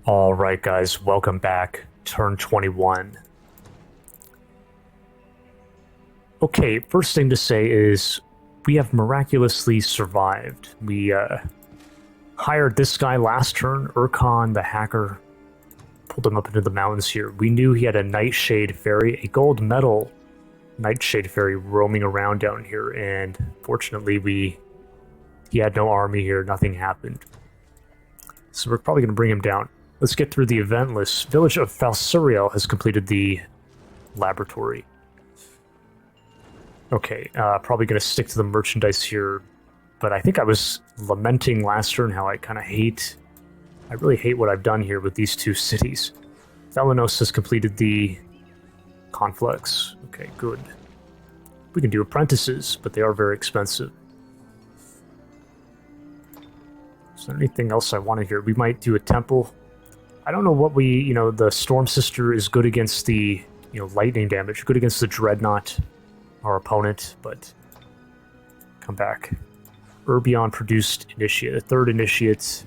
Alright guys, welcome back. Turn 21. Okay, first thing to say is we have miraculously survived. We hired this guy last turn, Urkon the hacker, pulled him up into the mountains here. We knew he had a Nightshade Fairy, a gold medal Nightshade Fairy roaming around down here, and fortunately he had no army here, nothing happened. So we're probably going to bring him down. Let's get through the event list. Village of Falsuriel has completed the laboratory. Okay, probably going to stick to the merchandise here, but I think I was lamenting last turn how I really hate what I've done here with these two cities. Thelanos has completed the conflicts. Okay, good. We can do apprentices, but they are very expensive. Is there anything else I wanted here? We might do a temple. I don't know what the Storm Sister is good against the, lightning damage, good against the Dreadnought, our opponent, but come back. Urbion produced Initiate, a third Initiate.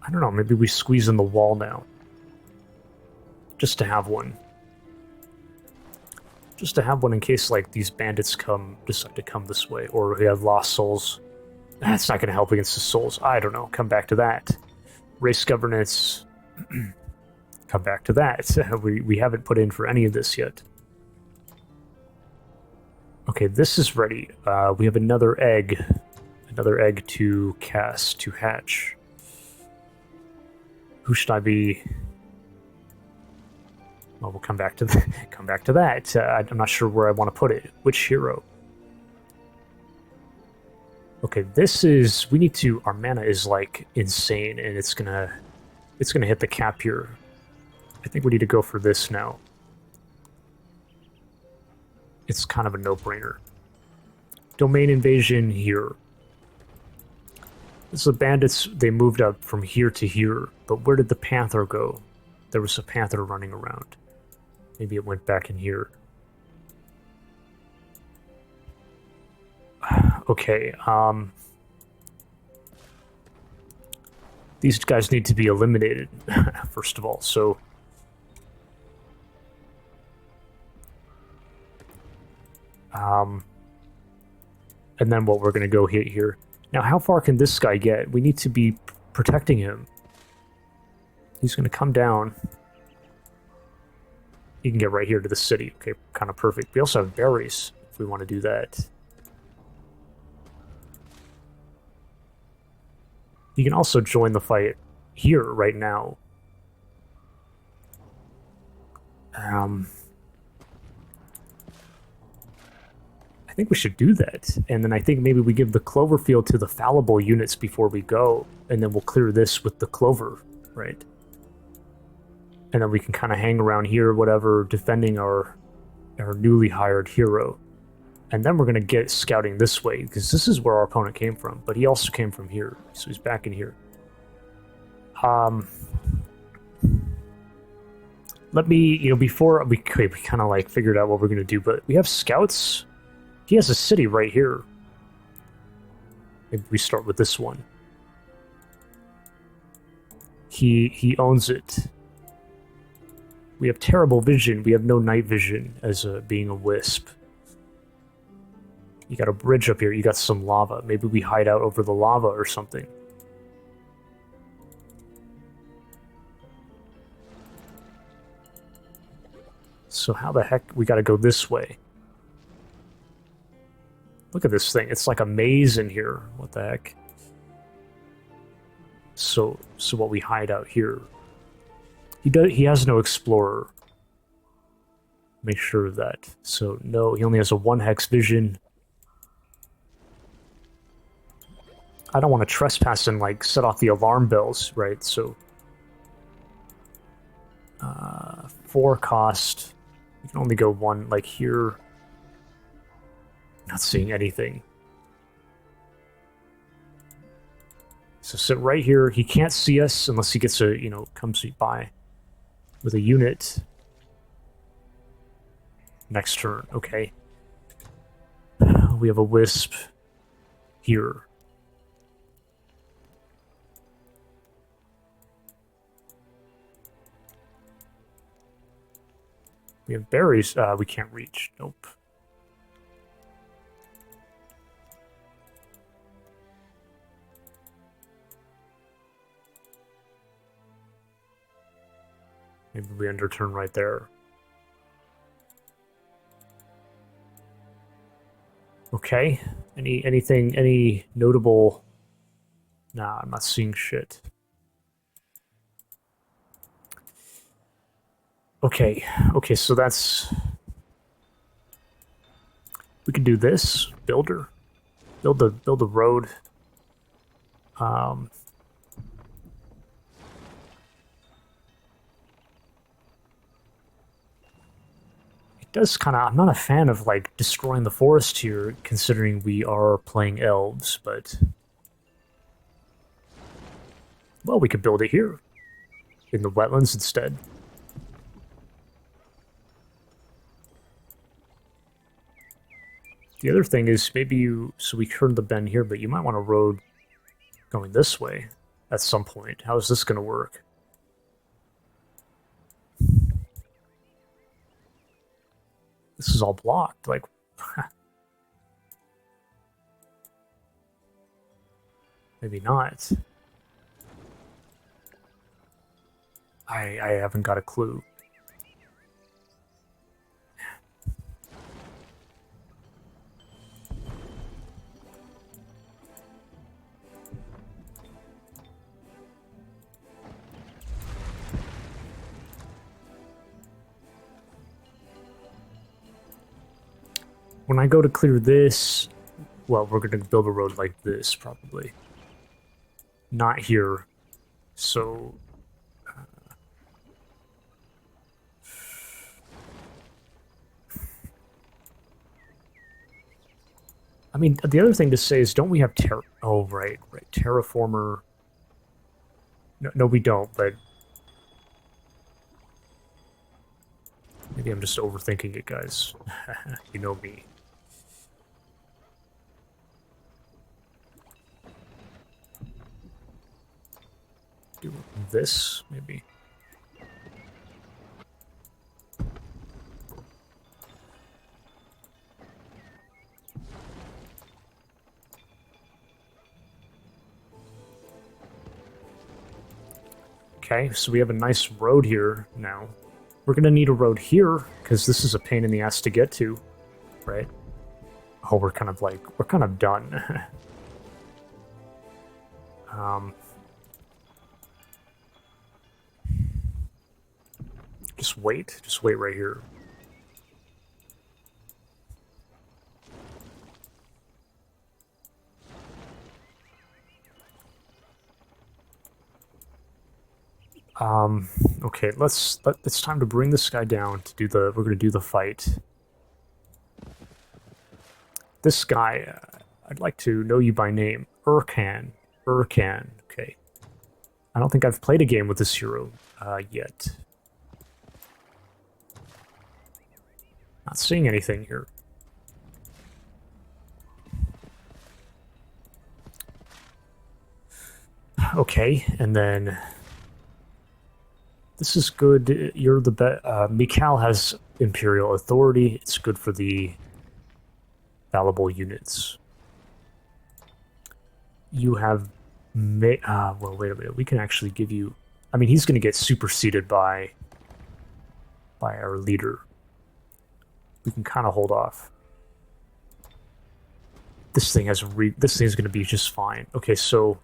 I don't know, maybe we squeeze in the wall now. Just to have one. Just to have one in case, these bandits decide to come this way, or we have lost souls. That's not going to help against the souls. I don't know. Come back to that. Race governance. Come back to that. We haven't put in for any of this yet. Okay, this is ready. We have another egg. Another egg to cast, to hatch. Who should I be? Well, we'll come back to that. I'm not sure where I want to put it. Which hero? Okay, our mana is insane, and it's gonna hit the cap here. I think we need to go for this now. It's kind of a no-brainer. Domain invasion here. So the bandits, they moved up from here to here, but where did the panther go? There was a panther running around. Maybe it went back in here. Okay, these guys need to be eliminated, first of all, so... and then what we're going to go hit here. Now, how far can this guy get? We need to be protecting him. He's going to come down. He can get right here to the city. Okay, kind of perfect. We also have berries, if we want to do that. You can also join the fight here, right now. I think we should do that. And then I think maybe we give the clover field to the fallible units before we go, and then we'll clear this with the clover, right? And then we can kind of hang around here, whatever, defending our newly hired hero. And then we're going to get scouting this way, because this is where our opponent came from, but he also came from here, so he's back in here. Let me, before we kind of figured out what we're going to do, but we have scouts. He has a city right here. Maybe we start with this one. He owns it. We have terrible vision. We have no night vision as being a wisp. You got a bridge up here. You got some lava. Maybe we hide out over the lava or something. So how the heck? We got to go this way. Look at this thing. It's like a maze in here. What the heck? So what we hide out here? He has no explorer. Make sure of that. So no, he only has a 1 hex vision. I don't want to trespass and set off the alarm bells, right? So 4 cost. You can only go 1 here. Not seeing anything. So sit right here. He can't see us unless he gets comes by with a unit. Next turn, okay. We have a wisp here. We have berries. We can't reach. Nope. Maybe we end our turn right there. Okay. Any notable? Nah, I'm not seeing shit. Okay, so that's... We can do this. Builder. Build the road. It does kind of... I'm not a fan of, like, destroying the forest here, considering we are playing elves, but... Well, we could build it here. In the wetlands instead. The other thing is maybe you... So we turned the bend here, but you might want a road going this way at some point. How is this going to work? This is all blocked. Like... Maybe not. I haven't got a clue. When I go to clear this, well, we're going to build a road like this, probably. Not here. So... I mean, the other thing to say is, don't we have Oh, right. Terraformer... No, we don't, but... Maybe I'm just overthinking it, guys. You know me. Do this, maybe. Okay, so we have a nice road here now. We're gonna need a road here, because this is a pain in the ass to get to, right? Oh, we're kind of done. Just wait right here. Okay, it's time to bring this guy down to do we're gonna do the fight. This guy, I'd like to know you by name. Urkan, okay. I don't think I've played a game with this hero, yet. Not seeing anything here. Okay, and then... This is good. You're the best. Mikal has Imperial Authority. It's good for the fallible units. You have... well, wait a minute. We can actually give you... I mean, he's going to get superseded by our leader. We can kind of hold off. This thing has this thing's going to be just fine. Okay, so...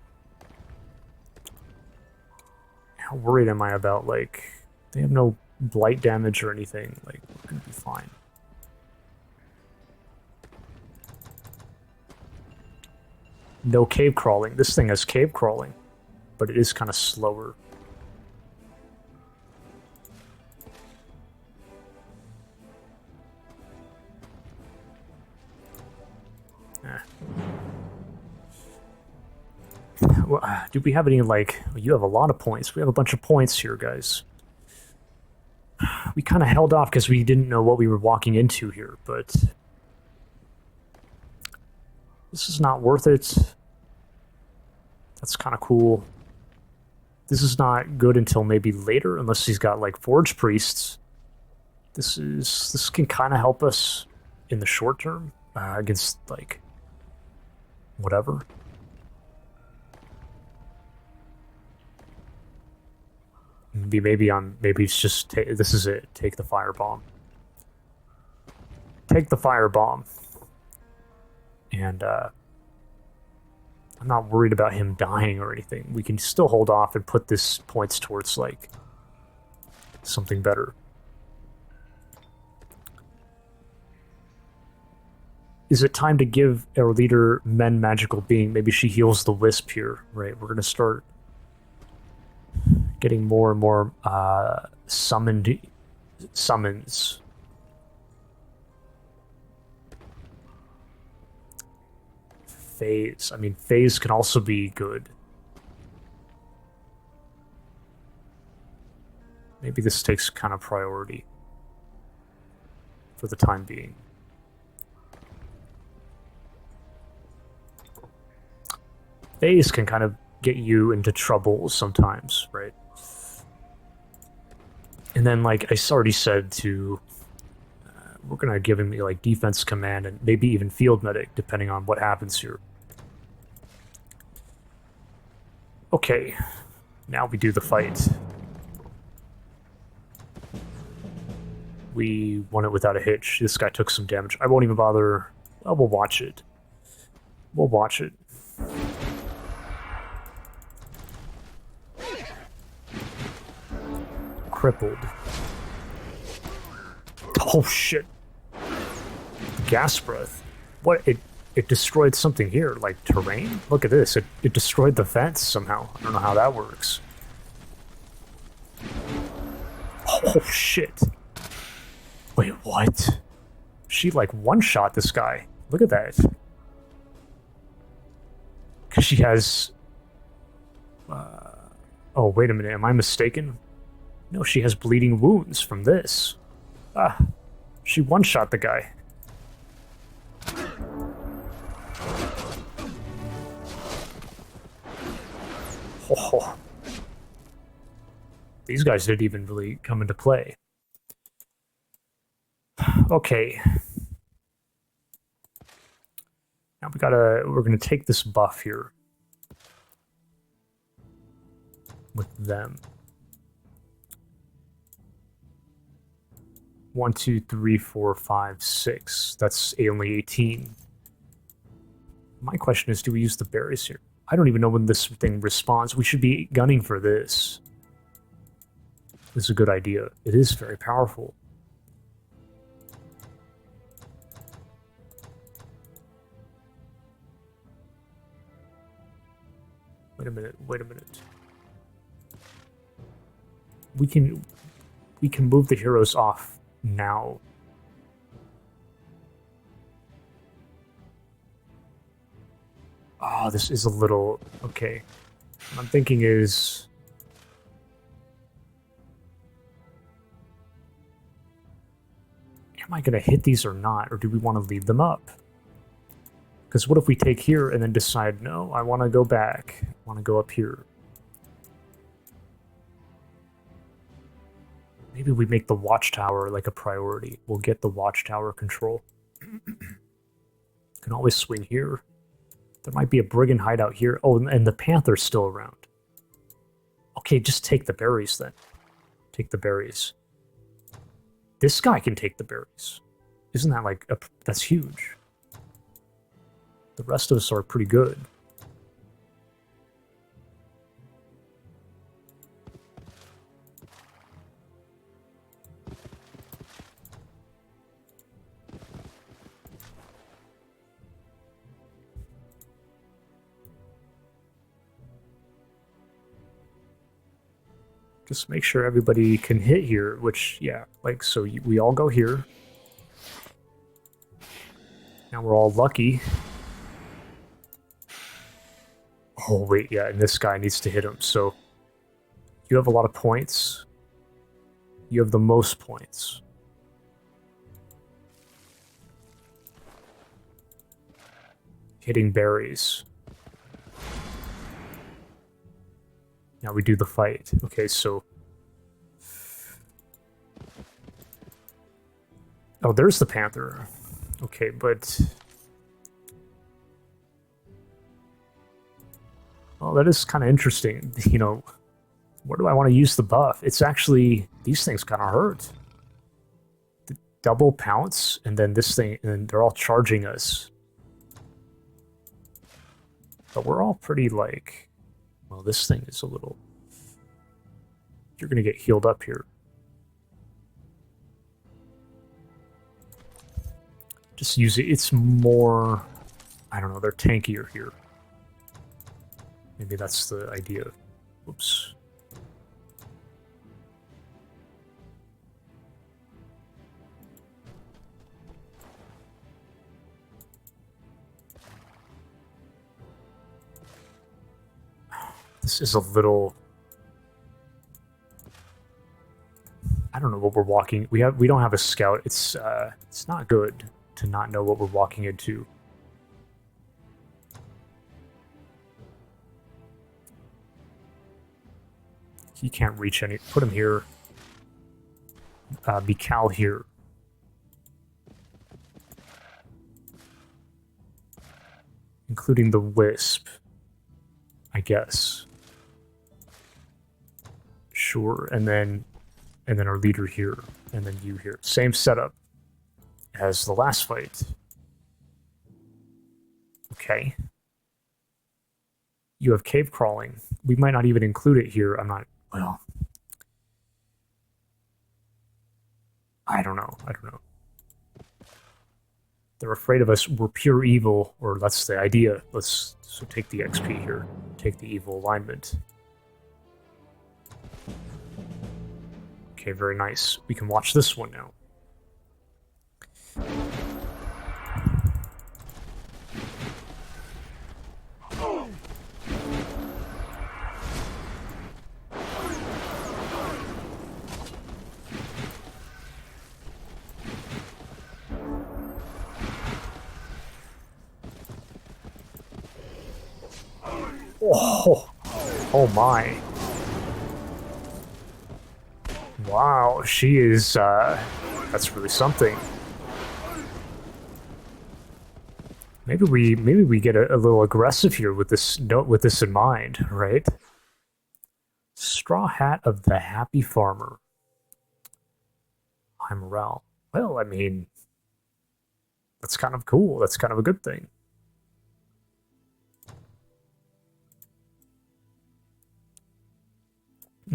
How worried am I about, like... They have no blight damage or anything. Like, we're going to be fine. No cave crawling. This thing has cave crawling. But it is kind of slower. Well, do we have any, like... You have a lot of points. We have a bunch of points here, guys. We kind of held off because we didn't know what we were walking into here, but... This is not worth it. That's kind of cool. This is not good until maybe later, unless he's got, like, Forge Priests. This can kind of help us in the short term against like whatever. Maybe it's just this is it. Take the firebomb. Take the firebomb. And I'm not worried about him dying or anything. We can still hold off and put this points towards like something better. Is it time to give our leader Men Magical Being? Maybe she heals the Wisp here, right? We're gonna start getting more and more summons. Phase. I mean, phase can also be good. Maybe this takes kind of priority for the time being. Phase can kind of get you into trouble sometimes, right? And then, like I already said, we're gonna give him like defense command and maybe even field medic, depending on what happens here. Okay, now we do the fight. We won it without a hitch. This guy took some damage. I won't even bother. Oh, we'll watch it. We'll watch it. Crippled. Oh shit. Gas breath. What? It destroyed something here, like terrain? Look at this. It destroyed the fence somehow. I don't know how that works. Oh shit. Wait, what? She like one-shot this guy. Look at that. Because she has... oh, wait a minute. Am I mistaken? No, she has bleeding wounds from this. Ah, she one-shot the guy. Oh. These guys didn't even really come into play. Okay. Now we're gonna take this buff here. With them. 1, 2, 3, 4, 5, 6. That's only 18. My question is, do we use the berries here? I don't even know when this thing responds. We should be gunning for this. This is a good idea. It is very powerful. Wait a minute, wait a minute. We can move the heroes off now. Oh, this is a little... Okay. What I'm thinking is... Am I going to hit these or not? Or do we want to leave them up? Because what if we take here and then decide, no, I want to go back. I want to go up here. Maybe we make the watchtower like a priority. We'll get the watchtower control. Can always swing here. There might be a brigand hideout here. Oh, and the panther's still around. Okay, just take the berries then. Take the berries. This guy can take the berries. Isn't that like... that's huge. The rest of us are pretty good. Just make sure everybody can hit here, which, yeah, like, so we all go here. Now we're all lucky. Oh, wait, yeah, and this guy needs to hit him, so you have a lot of points. You have the most points. Hitting berries. Now we do the fight. Okay, so... Oh, there's the Panther. Okay, but... Well, that is kind of interesting. You know, where do I want to use the buff? It's actually... These things kind of hurt. The double pounce, and then this thing... And they're all charging us. But we're all pretty, like... Well, this thing is a little... You're going to get healed up here. Just use it. It's more... I don't know, they're tankier here. Maybe that's the idea. Whoops. This is a little... I don't know what we're walking... We don't have a scout. It's not good to not know what we're walking into. He can't reach any... Put him here. Be Cal here. Including the Wisp. I guess. Sure, and then our leader here, and then you here. Same setup as the last fight. Okay. You have cave crawling. We might not even include it here. I'm not... Well... I don't know. They're afraid of us. We're pure evil, or that's the idea. Let's so take the XP here. Take the evil alignment. Okay, very nice. We can watch this one now. Oh, oh my. Wow, she is, that's really something. Maybe we get a little aggressive here with this note, with this in mind, right? Straw Hat of the Happy Farmer. High morale. Well, I mean, that's kind of cool. That's kind of a good thing.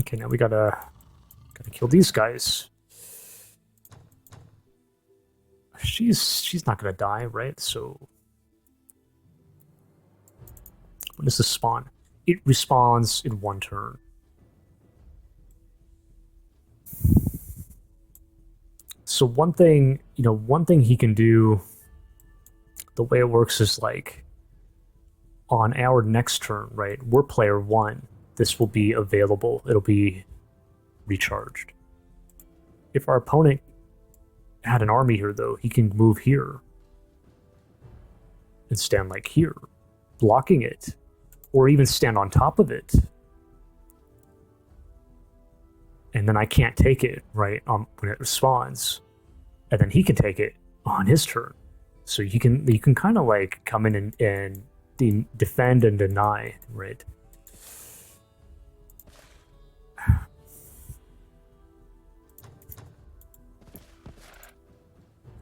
Okay, now we gotta kill these guys. She's not gonna die, right? So when does this spawn? It respawns in one turn. So one thing he can do, the way it works is like on our next turn, right? We're player 1. This will be available. It'll be recharged. If our opponent had an army here, though, he can move here and stand like here, blocking it, or even stand on top of it. And then I can't take it, right, when it respawns. And then he can take it on his turn. So you can kind of like come in and defend and deny, right?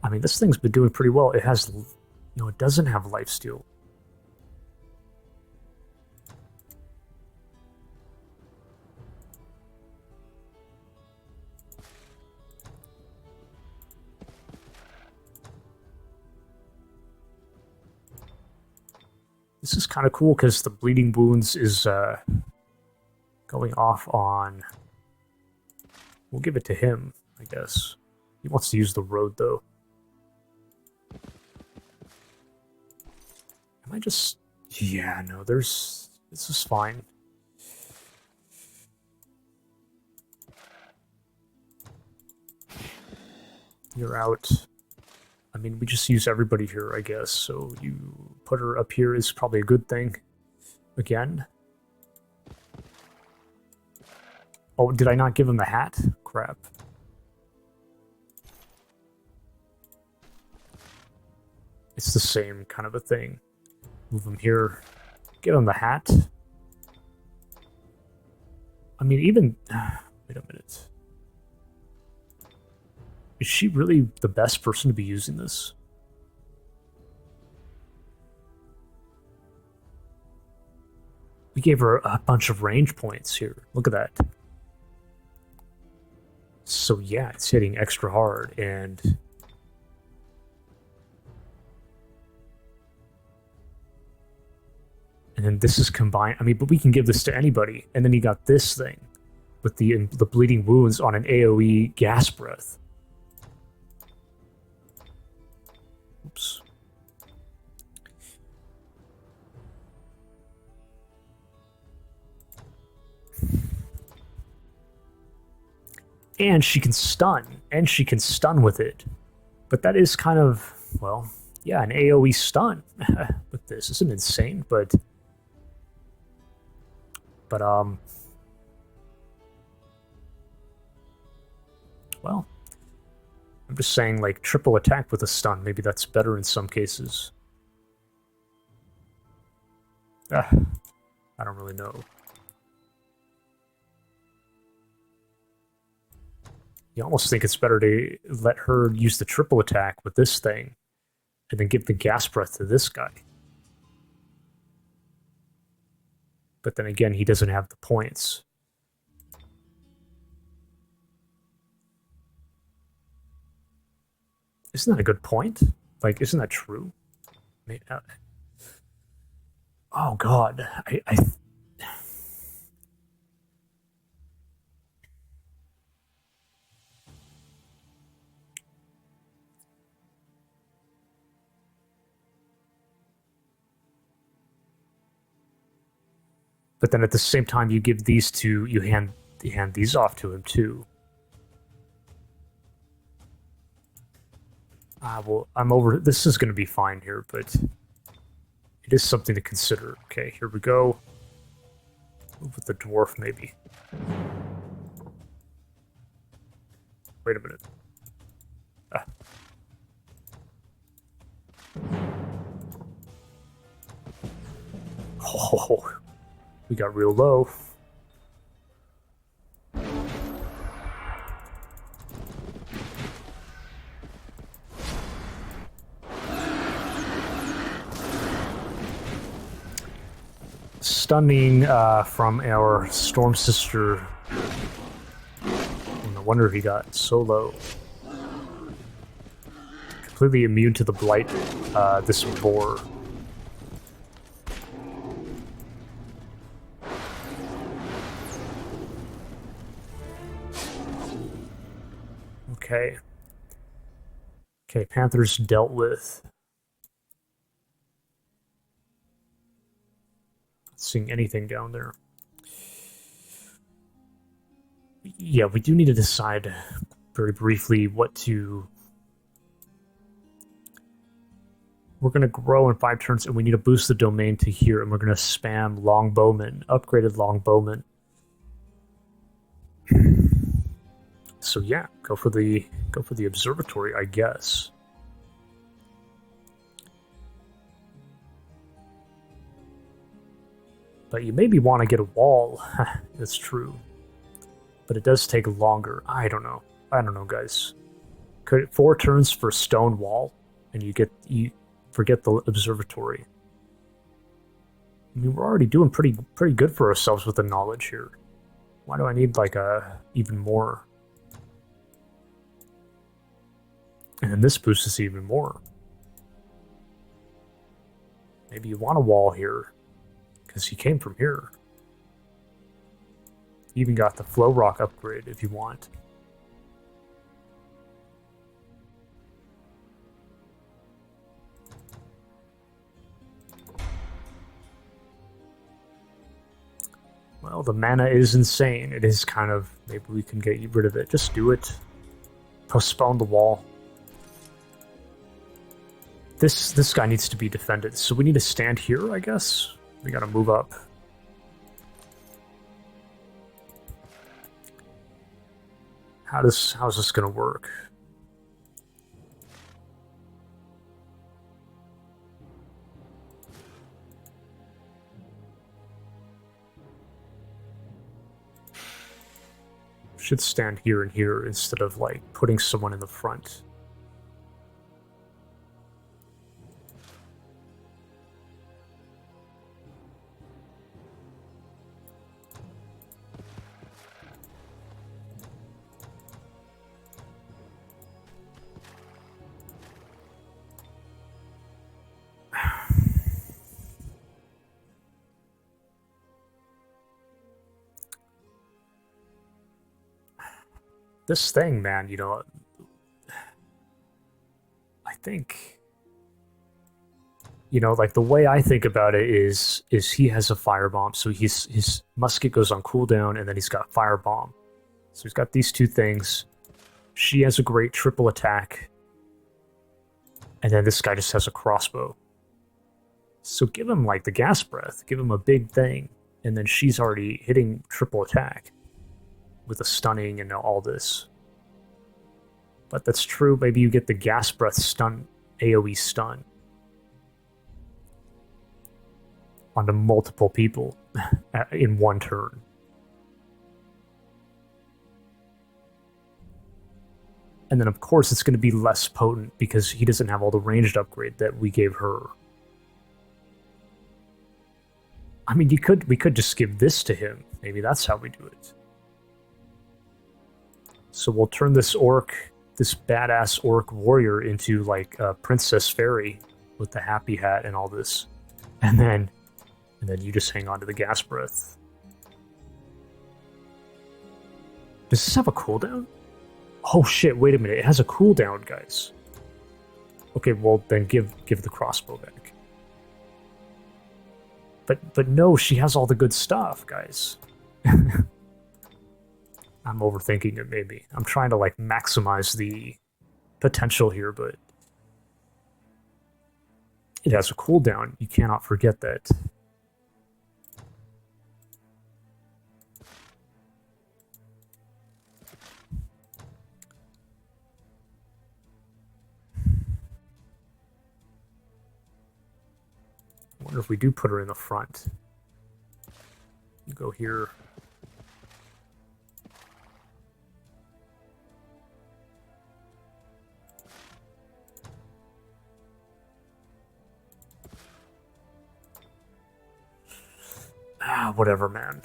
I mean, this thing's been doing pretty well. It has, it doesn't have lifesteal. This is kind of cool because the Bleeding Wounds is going off on... We'll give it to him, I guess. He wants to use the road, though. Am I just... Yeah, no, this is fine. You're out. I mean, we just use everybody here, I guess, so you put her up here is probably a good thing. Again. Oh, did I not give him the hat? Crap. It's the same kind of a thing. Move him here. Give him the hat. I mean, even... Wait a minute. Is she really the best person to be using this? We gave her a bunch of range points here. Look at that. So yeah, it's hitting extra hard, and... And then this is combined. I mean, but we can give this to anybody. And then you got this thing with the bleeding wounds on an AoE gas breath. Oops. And she can stun. And she can stun with it. But that is kind of, well, yeah, an AoE stun with this. Isn't insane, but well, I'm just saying, like, triple attack with a stun. Maybe that's better in some cases. I don't really know. You almost think it's better to let her use the triple attack with this thing and then give the gas breath to this guy. But then again, he doesn't have the points. Isn't that a good point? Like, isn't that true? Oh god, But then at the same time, you give these two, you hand these off to him too. Well, I'm over. This is going to be fine here, but it is something to consider. Okay, here we go. Move with the dwarf, maybe. Wait a minute. Oh, we got real low. Stunning from our Storm Sister. No wonder he got so low. Completely immune to the blight, this boar. Okay. Okay, Panthers dealt with. Not seeing anything down there. Yeah, we do need to decide very briefly what to... We're going to grow in 5 turns, and we need to boost the domain to here, and we're going to spam Longbowman, upgraded Longbowman. So yeah, go for the observatory, I guess. But you maybe want to get a wall. That's true. But it does take longer. I don't know. I don't know, guys. Could 4 turns for stone wall, and you forget the observatory. I mean, we're already doing pretty good for ourselves with the knowledge here. Why do I need like even more? And then this boosts us even more. Maybe you want a wall here, because he came from here. You even got the flow rock upgrade if you want. Well, the mana is insane. It is kind of... Maybe we can get rid of it. Just do it. Postpone the wall. This guy needs to be defended. So we need to stand here, I guess? We gotta move up. How's this gonna work? Should stand here and here instead of, like, putting someone in the front. This thing, man, you know, I think, you know, like the way I think about it is he has a firebomb, so his musket goes on cooldown, and then he's got firebomb. So he's got these two things. She has a great triple attack, and then this guy just has a crossbow. So give him like the gas breath, give him a big thing, and then she's already hitting triple attack with a stunning and all this. But that's true, maybe you get the gas breath stun, AoE stun onto multiple people in one turn. And then of course it's going to be less potent because he doesn't have all the ranged upgrade that we gave her. I mean, we could just give this to him. Maybe that's how we do it. So we'll turn this orc, this badass orc warrior, into like a princess fairy with the happy hat and all this, and then you just hang on to the gas breath. Does this have a cooldown? Oh shit! Wait a minute, it has a cooldown, guys. Okay, well then give the crossbow back. But no, she has all the good stuff, guys. I'm overthinking it, maybe. I'm trying to, like, maximize the potential here, but it has a cooldown. You cannot forget that. I wonder if we do put her in the front. You go here. Whatever, man.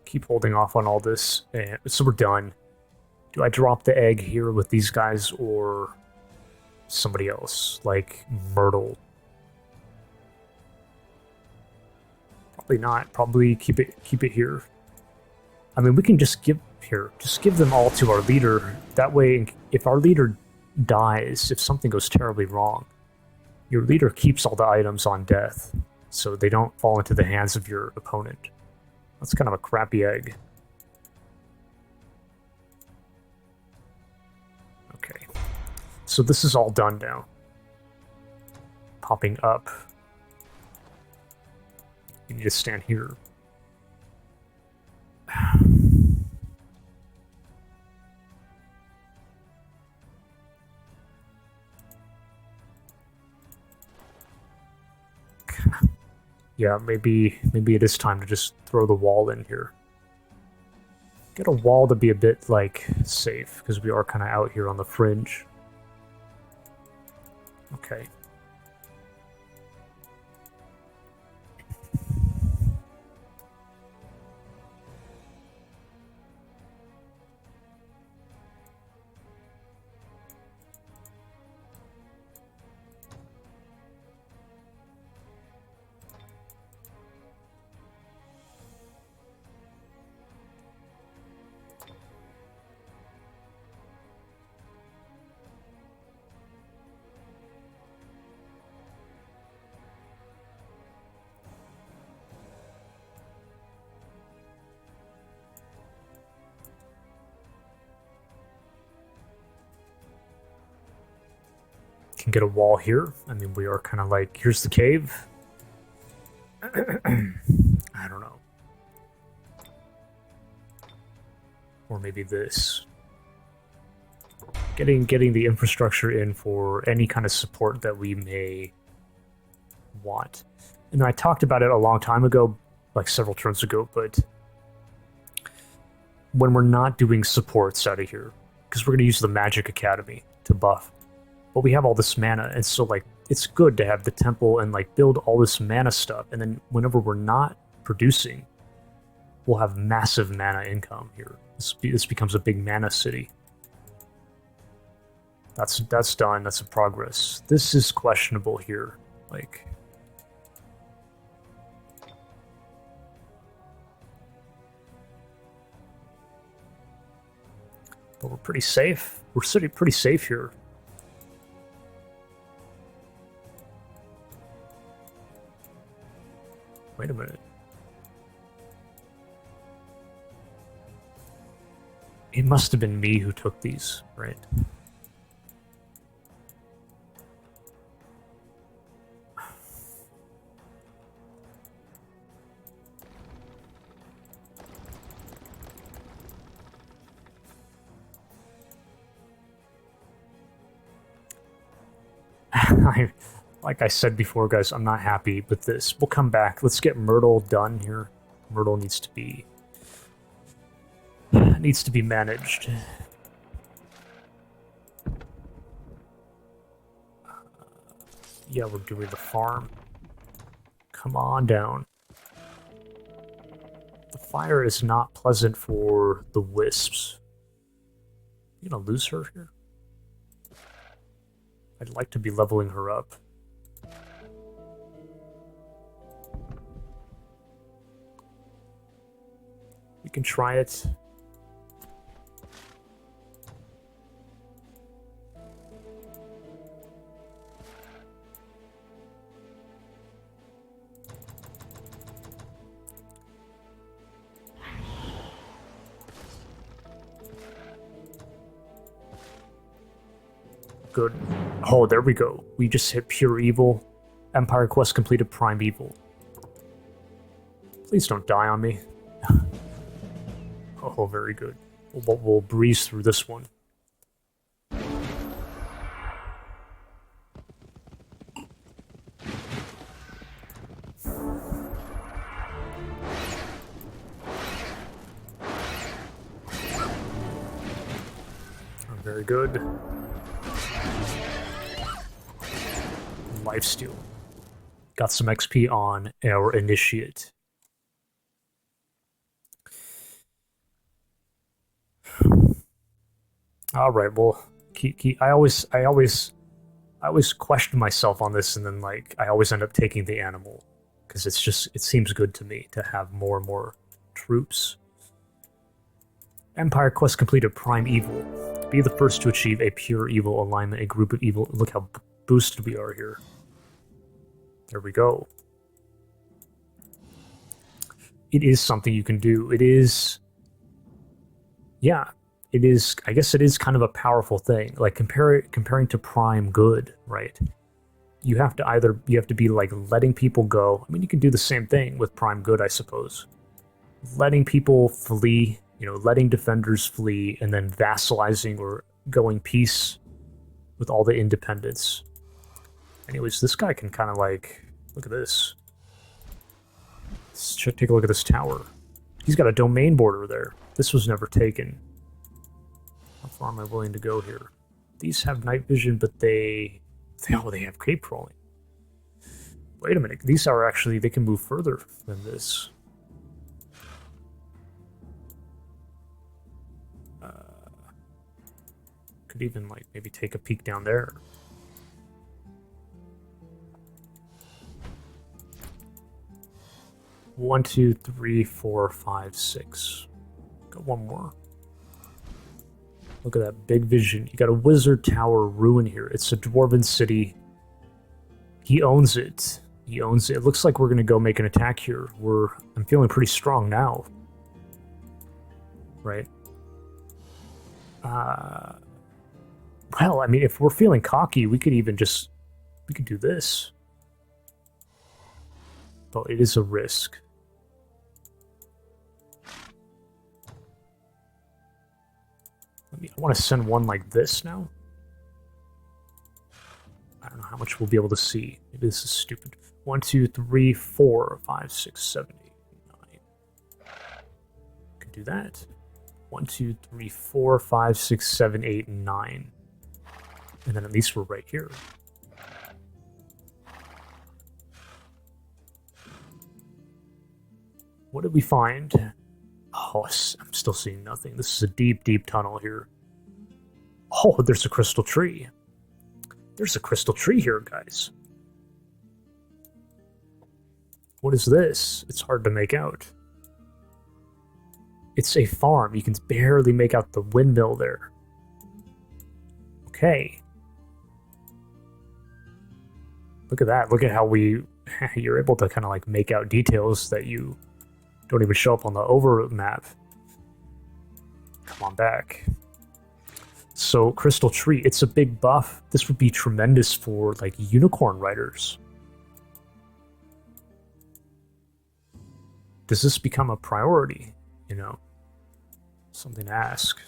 Keep holding off on all this. And so we're done. Do I drop the egg here with these guys or somebody else? Like Myrtle? Probably not. Probably keep it here. I mean, we can just give them all to our leader. That way, if our leader dies, if something goes terribly wrong, your leader keeps all the items on death, so they don't fall into the hands of your opponent. That's kind of a crappy egg. Okay, so this is all done now. Popping up. You need to stand here. Yeah, maybe it is time to just throw the wall in here. Get a wall to be a bit, like, safe, because we are kind of out here on the fringe. Okay. Can get a wall here. I mean, we are kind of like, here's the cave. I don't know. Or maybe this. Getting the infrastructure in for any kind of support that we may want. And I talked about it a long time ago, like several turns ago, but when we're not doing supports out of here, because we're going to use the Magic Academy to buff, but we have all this mana, and so like it's good to have the temple and like build all this mana stuff, and then whenever we're not producing, we'll have massive mana income here. This becomes a big mana city. That's done. That's a progress. This is questionable here. Like, but we're pretty safe. We're sitting pretty safe here. Wait a minute. It must have been me who took these, right? Like I said before, guys, I'm not happy with this. We'll come back. Let's get Myrtle done here. Myrtle needs to be managed. Yeah, we're doing the farm. Come on down. The fire is not pleasant for the wisps. You gonna lose her here? I'd like to be leveling her up. We can try it. Good. Oh, there we go. We just hit pure evil. Empire quest completed prime evil. Please don't die on me. Oh, very good. We'll breeze through this one. Very good. Lifesteal. Got some XP on our initiate. All right. Well, I always question myself on this, and then like I always end up taking the animal because it seems good to me to have more and more troops. Empire quest completed prime evil. Be the first to achieve a pure evil alignment, a group of evil. Look how boosted we are here. There we go. It is something you can do. It is... Yeah, it is... I guess it is kind of a powerful thing. Like, comparing to prime good, right? You have to be, like, letting people go. I mean, you can do the same thing with prime good, I suppose. Letting people flee, you know, letting defenders flee, and then vassalizing or going peace with all the independents. Anyways, this guy can kind of like... Look at this. Let's take a look at this tower. He's got a domain border there. This was never taken. How far am I willing to go here? These have night vision, but they have cape crawling. Wait a minute. These are actually... They can move further than this. Could even, like, maybe take a peek down there. One, two, three, four, five, six. Got one more. Look at that big vision. You got a wizard tower ruin here. It's a dwarven city. He owns it. He owns it. It looks like we're going to go make an attack here. I'm feeling pretty strong now. Right? Well, I mean, if we're feeling cocky, we could do this. But it is a risk. I want to send one like this now. I don't know how much we'll be able to see. Maybe this is stupid. 1, 2, 3, 4, 5, 6, 7, 8, 9. Could do that. 1, 2, 3, 4, 5, 6, 7, 8, 9. And then at least we're right here. What did we find? Oh, I'm still seeing nothing. This is a deep, deep tunnel here. Oh, there's a crystal tree. There's a crystal tree here, guys. What is this? It's hard to make out. It's a farm. You can barely make out the windmill there. Okay. Look at that. Look at how you're able to kind of like make out details that you don't even show up on the over map. Come on back. So, Crystal Tree, it's a big buff. This would be tremendous for, like, unicorn riders. Does this become a priority? You know? Something to ask.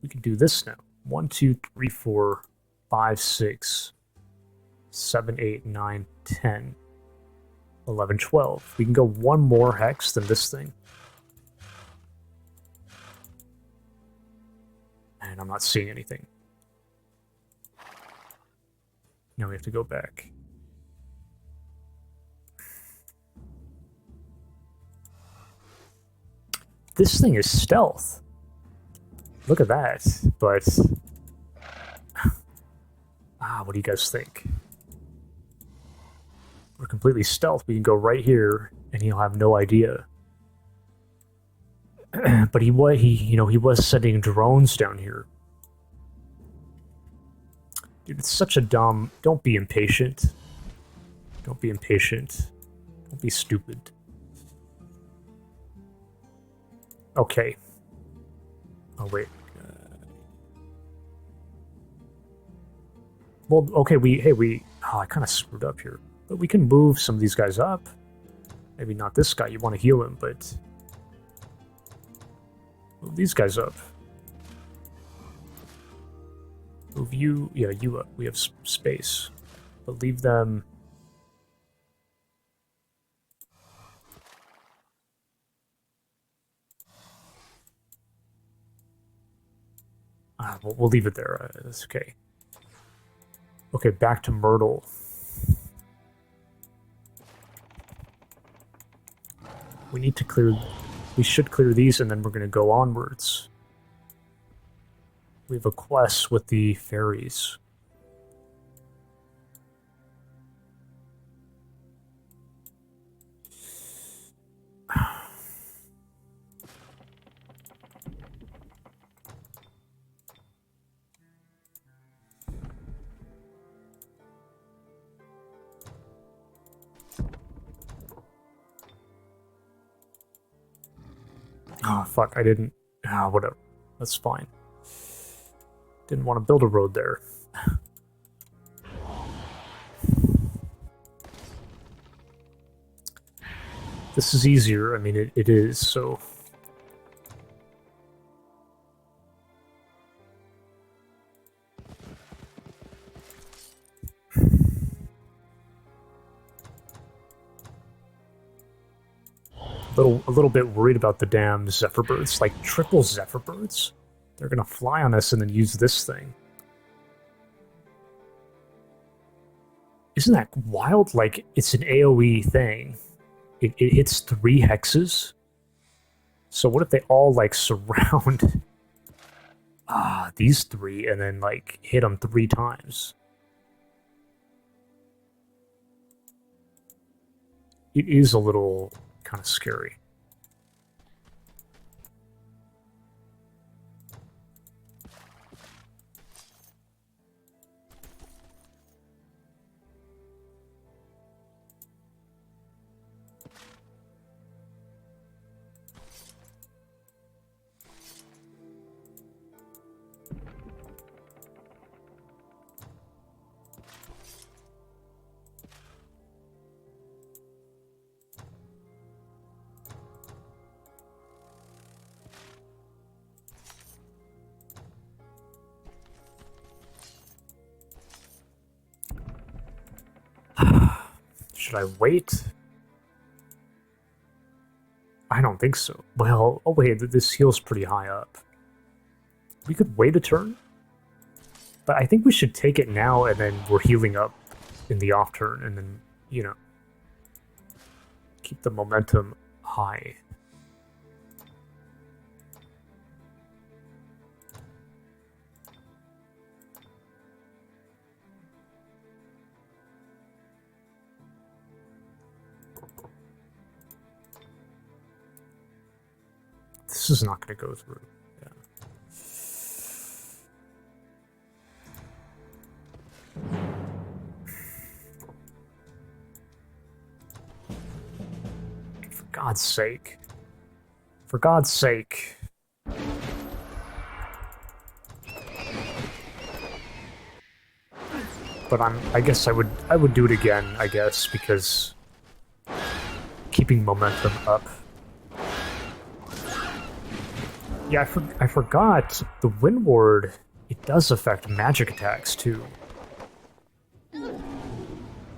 We can do this now. 1, 2, 3, 4, 5, 6, 7, 8, 9, 10, 11, 12. We can go one more hex than this thing. And I'm not seeing anything. Now we have to go back. This thing is stealth. Look at that. But... what do you guys think? We're completely stealth. We can go right here, and he'll have no idea. But he was sending drones down here. Dude, it's such a dumb... Don't be impatient. Don't be impatient. Don't be stupid. Okay. Oh, wait. Well, okay, I kind of screwed up here. But we can move some of these guys up. Maybe not this guy, you want to heal him, but... Move these guys up. Move you... Yeah, you up. We have space. But leave them... we'll leave it there. That's okay. Okay, back to Myrtle. We need to clear... We should clear these, and then we're going to go onwards. We have a quest with the fairies. Oh, fuck, I didn't... whatever. That's fine. Didn't want to build a road there. This is easier. I mean, it is, so... A little bit worried about the damn Zephyr Birds. Like, triple Zephyr Birds? They're gonna fly on us and then use this thing. Isn't that wild? Like, it's an AoE thing. It hits 3 hexes. So what if they all, like, surround... these 3 and then, like, hit them 3 times? It is a little... kind of scary. Should I wait? I don't think so. Well, oh wait, this heal's pretty high up. We could wait a turn? But I think we should take it now, and then we're healing up in the off turn, and then, you know, keep the momentum high. This is not going to go through. Yeah. For God's sake. For God's sake. But I guess I would do it again, I guess, because keeping momentum up. Yeah, I forgot the Wind Ward, it does affect magic attacks too.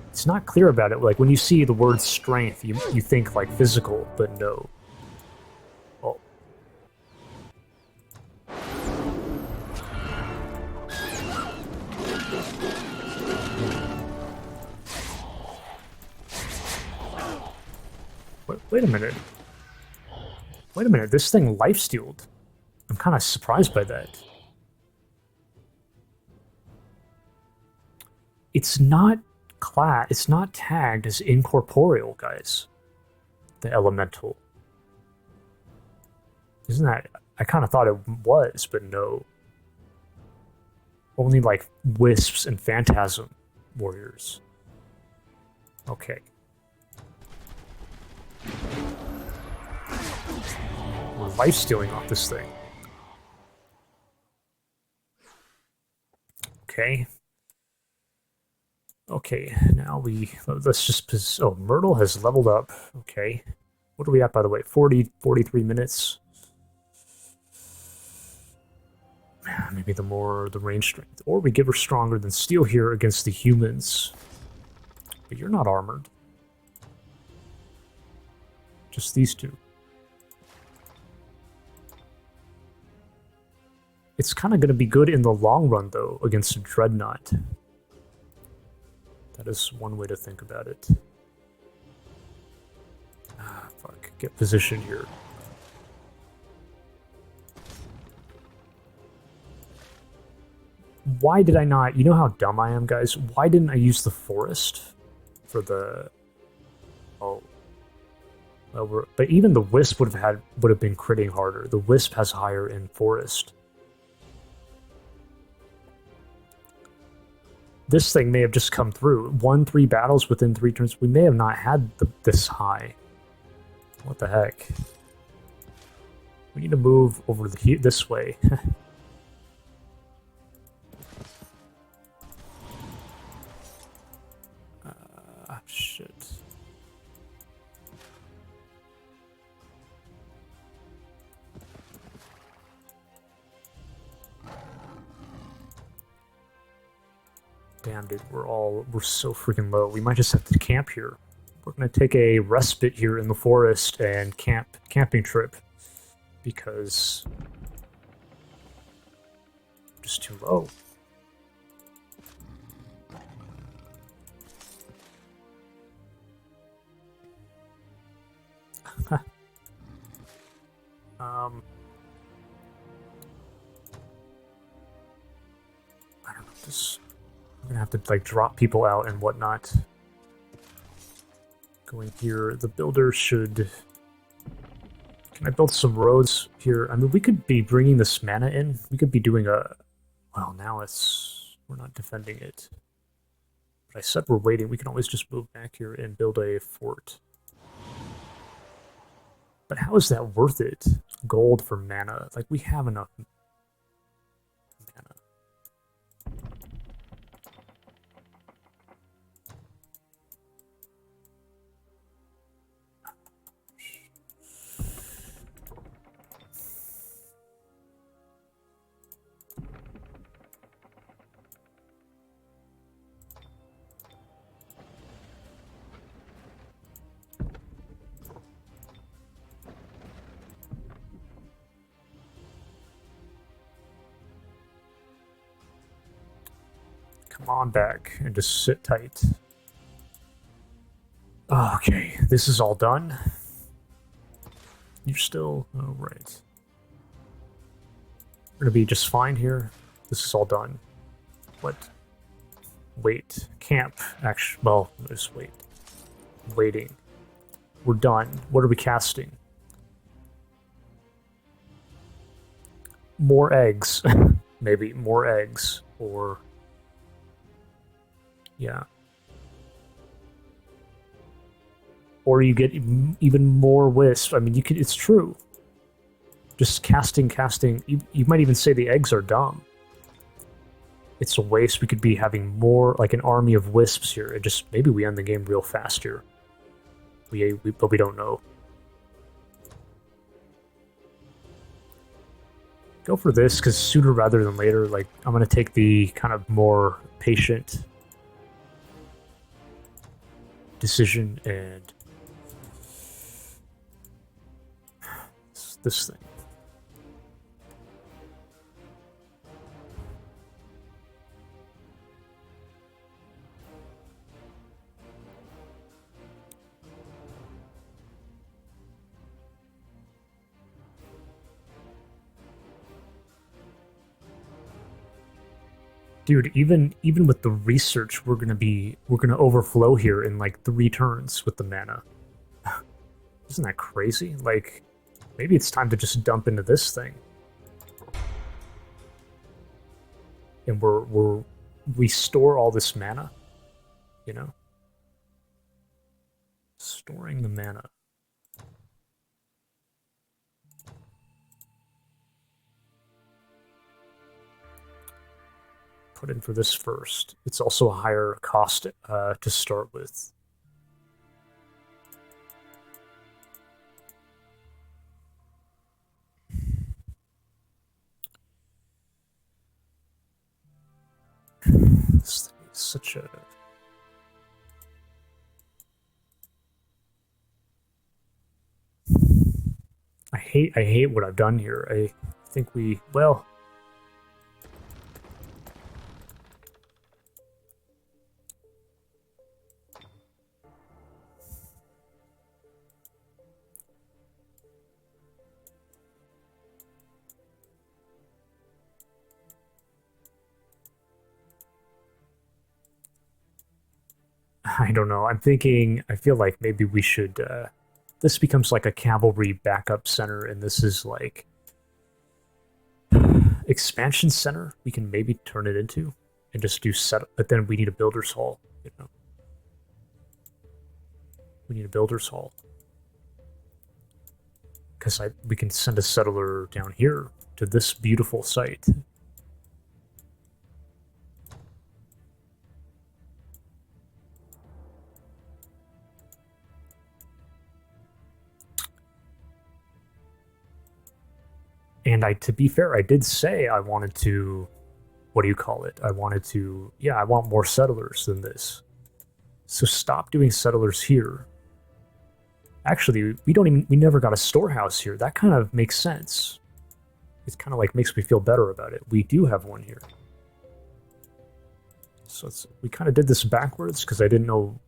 It's not clear about it. Like when you see the word strength, you think like physical, but no. Oh. Wait a minute. Wait a minute, this thing lifestealed. I'm kind of surprised by that. It's not it's not tagged as incorporeal, guys. The elemental. Isn't that... I kind of thought it was, but no. Only like wisps and phantasm warriors. Okay. We're lifestealing off this thing. Okay. Okay, now let's just... Oh, Myrtle has leveled up. Okay. What are we at, by the way? 43 minutes. Maybe the range strength. Or we give her stronger than steel here against the humans. But you're not armored. Just these two. It's kind of going to be good in the long run, though, against a Dreadnought. That is one way to think about it. Ah, fuck. Get positioned here. Why did I not... You know how dumb I am, guys? Why didn't I use the forest for the... Oh. Well, but even the Wisp would have been critting harder. The Wisp has higher in forest. This thing may have just come through. 1-3 battles within 3 turns. We may have not had this high. What the heck? We need to move over this way. Shit. Damn, dude, we're so freaking low. We might just have to camp here. We're gonna take a respite here in the forest and camping trip because we're just too low. I don't know, I'm gonna have to like drop people out and whatnot. Going here, the builder should... Can I build some roads here? I mean, we could be bringing this mana in. We could be doing a... Well, now we're not defending it. But I said we're waiting. We can always just move back here and build a fort. But how is that worth it? Gold for mana. Like, we have enough mana. Come on back and just sit tight. Okay, this is all done. You're still... Oh, right. We're gonna be just fine here. This is all done. What? Wait. Camp. Actually, well, just wait. Waiting. We're done. What are we casting? More eggs. Maybe more eggs. Or... Yeah. Or you get even more wisps. I mean, you could. It's true. Just casting. You might even say the eggs are dumb. It's a waste. We could be having more, like an army of wisps here. It just maybe we end the game real fast here. But we don't know. Go for this, because sooner rather than later, like, I'm going to take the kind of more patient decision and this thing. Dude, even with the research, we're gonna overflow here in like 3 turns with the mana. Isn't that crazy? Like, maybe it's time to just dump into this thing. And we store all this mana, you know? Storing the mana. Put in for this first. It's also a higher cost to start with. This thing is such a... I hate what I've done here. I think we... Well... I don't know. I'm thinking, I feel like maybe we should, this becomes like a cavalry backup center, and this is like expansion center we can maybe turn it into and just do set, but then we need a builder's hall, you know. We need a builder's hall. Because we can send a settler down here to this beautiful site. And to be fair, I did say I wanted to, what do you call it? I wanted to, yeah, I want more settlers than this. So stop doing settlers here. Actually, we never got a storehouse here. That kind of makes sense. It kind of like makes me feel better about it. We do have one here. So we kind of did this backwards because I didn't know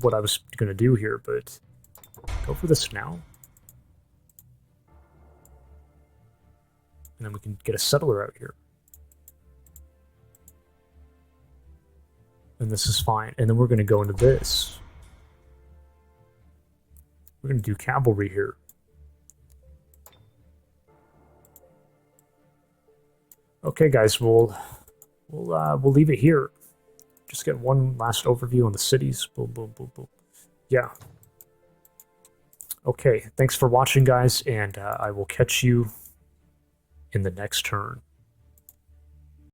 what I was going to do here, but go for this now. And then we can get a settler out here. And this is fine. And then we're going to go into this. We're going to do cavalry here. Okay, guys, we'll leave it here. Just get one last overview on the cities. Boom, boom, boom, boom. Yeah. Okay, thanks for watching, guys, and I will catch you in the next turn.